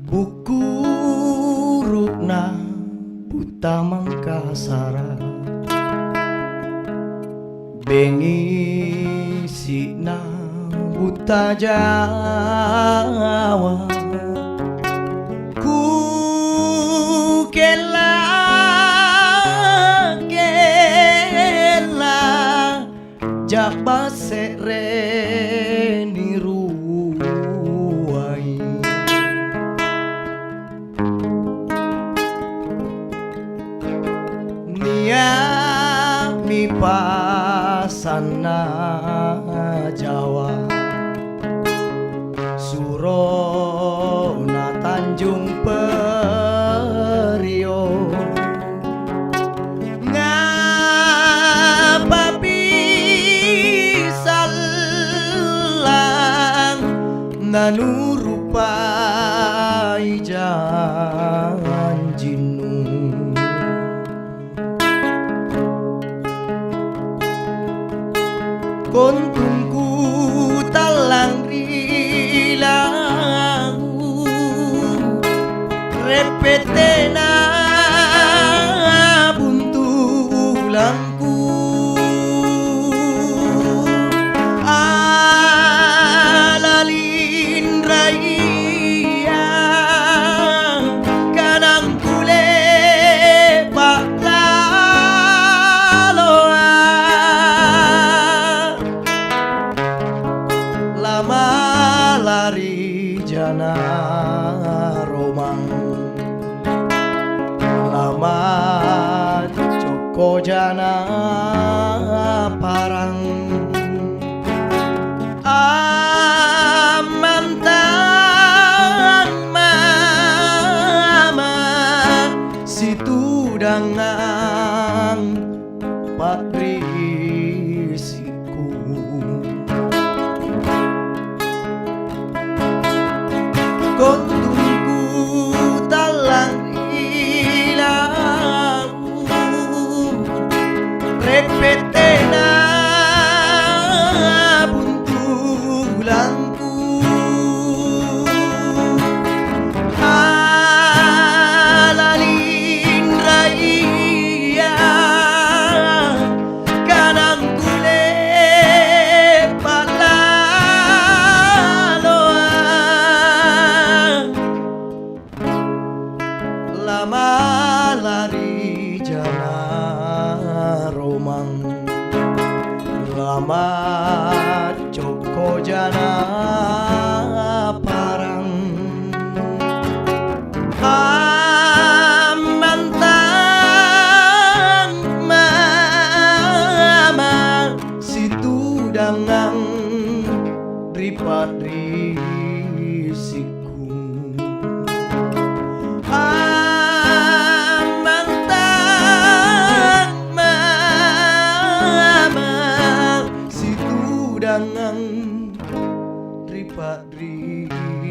Buku rukna buta mangkasara bengi sina buta Jawa ku kela jaba sere niruai nia mi pasana Jawa Surona Tanjung Priok ngapa bisalang nanu rupai janjinu kontungku talang rilang repetena buntulangku alalin raya kanang kule pak laloa lama lari jana romang lama coko jana parang amantang mama situ dangang patrisiku kontungku talang ilang repetena buntulangku alalin raya kanang kule palaloa lama lari jana romang lama coko jana parang amantang mama situ dangang dripadrisiku amantang mama situ dangang dripadrisiku